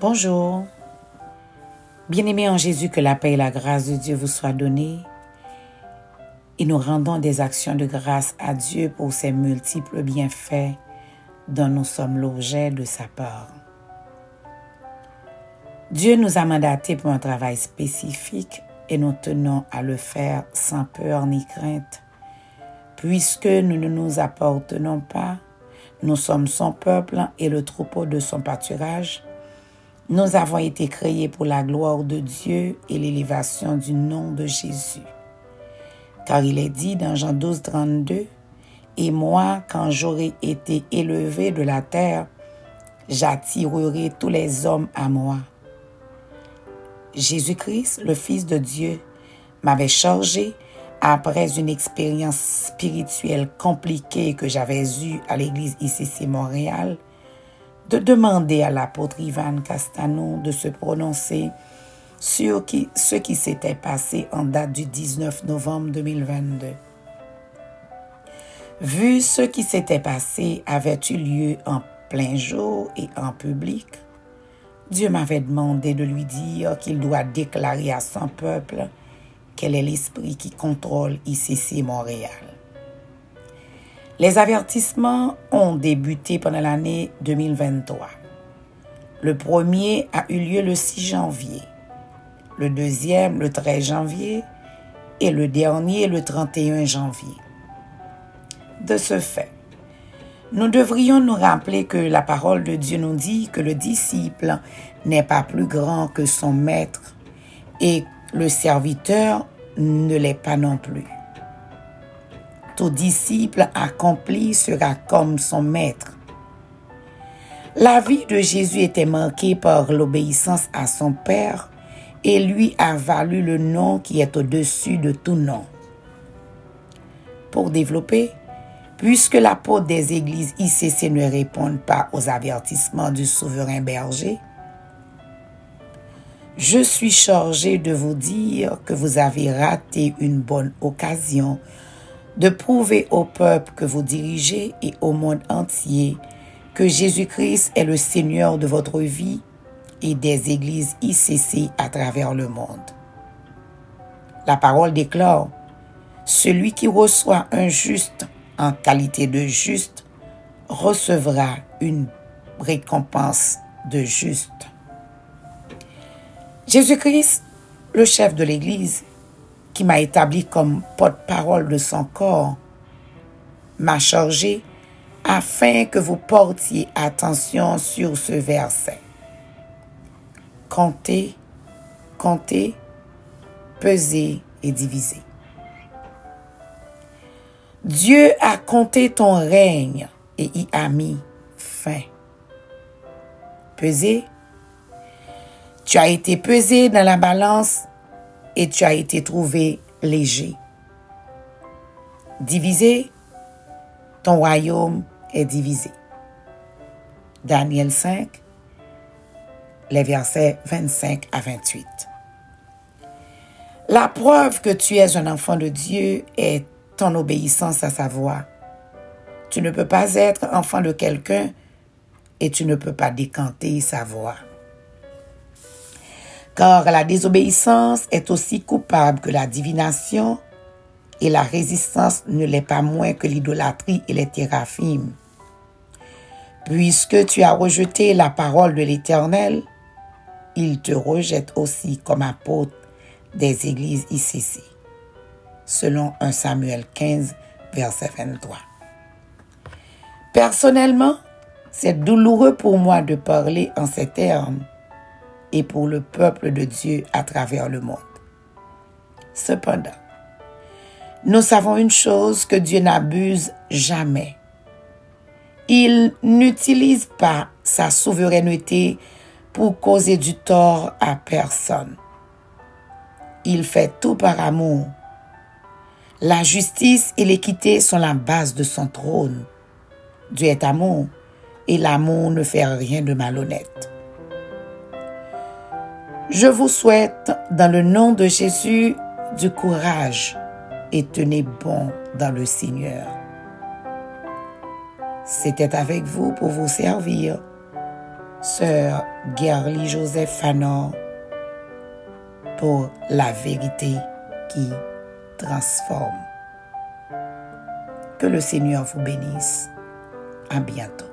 Bonjour. Bien-aimés en Jésus, que la paix et la grâce de Dieu vous soient données. Et nous rendons des actions de grâce à Dieu pour ses multiples bienfaits dont nous sommes l'objet de sa part. Dieu nous a mandatés pour un travail spécifique et nous tenons à le faire sans peur ni crainte. Puisque nous ne nous appartenons pas, nous sommes son peuple et le troupeau de son pâturage. Nous avons été créés pour la gloire de Dieu et l'élévation du nom de Jésus. Car il est dit dans Jean 12, 32, « Et moi, quand j'aurai été élevé de la terre, j'attirerai tous les hommes à moi. » Jésus-Christ, le Fils de Dieu, m'avait chargé, après une expérience spirituelle compliquée que j'avais eue à l'église ICC Montréal, de demander à l'apôtre Ivan Castano de se prononcer sur ce qui s'était passé en date du 19 novembre 2022. Vu ce qui s'était passé avait eu lieu en plein jour et en public, Dieu m'avait demandé de lui dire qu'il doit déclarer à son peuple quel est l'esprit qui contrôle ICC Montréal. Les avertissements ont débuté pendant l'année 2023. Le premier a eu lieu le 6 janvier, le deuxième le 13 janvier et le dernier le 31 janvier. De ce fait, nous devrions nous rappeler que la parole de Dieu nous dit que le disciple n'est pas plus grand que son maître et le serviteur ne l'est pas non plus. Tout disciple accompli sera comme son maître. La vie de Jésus était marquée par l'obéissance à son Père et lui a valu le nom qui est au-dessus de tout nom. Pour développer, puisque l'apôtre des églises ICC ne répondent pas aux avertissements du souverain berger, je suis chargé de vous dire que vous avez raté une bonne occasion de prouver au peuple que vous dirigez et au monde entier que Jésus-Christ est le Seigneur de votre vie et des églises ICC à travers le monde. La parole déclare, « Celui qui reçoit un juste en qualité de juste recevra une récompense de juste. » Jésus-Christ, le chef de l'Église, qui m'a établi comme porte-parole de son corps, m'a chargé afin que vous portiez attention sur ce verset. Comptez, comptez, pesez et divisez. Dieu a compté ton règne et y a mis fin. Pesez. Tu as été pesé dans la balance et tu as été trouvé léger. Divisé, ton royaume est divisé. Daniel 5, les versets 25 à 28. La preuve que tu es un enfant de Dieu est ton obéissance à sa voix. Tu ne peux pas être enfant de quelqu'un et tu ne peux pas décanter sa voix. Car la désobéissance est aussi coupable que la divination et la résistance ne l'est pas moins que l'idolâtrie et les téraphim. Puisque tu as rejeté la parole de l'Éternel, il te rejette aussi comme apôtre des églises ICC, selon 1 Samuel 15, verset 23. Personnellement, c'est douloureux pour moi de parler en ces termes et pour le peuple de Dieu à travers le monde. Cependant, nous savons une chose, que Dieu n'abuse jamais. Il n'utilise pas sa souveraineté pour causer du tort à personne. Il fait tout par amour. La justice et l'équité sont la base de son trône. Dieu est amour et l'amour ne fait rien de malhonnête. Je vous souhaite, dans le nom de Jésus, du courage et tenez bon dans le Seigneur. C'était avec vous pour vous servir Sœur Gerly Joseph Fanon pour la vérité qui transforme. Que le Seigneur vous bénisse. À bientôt.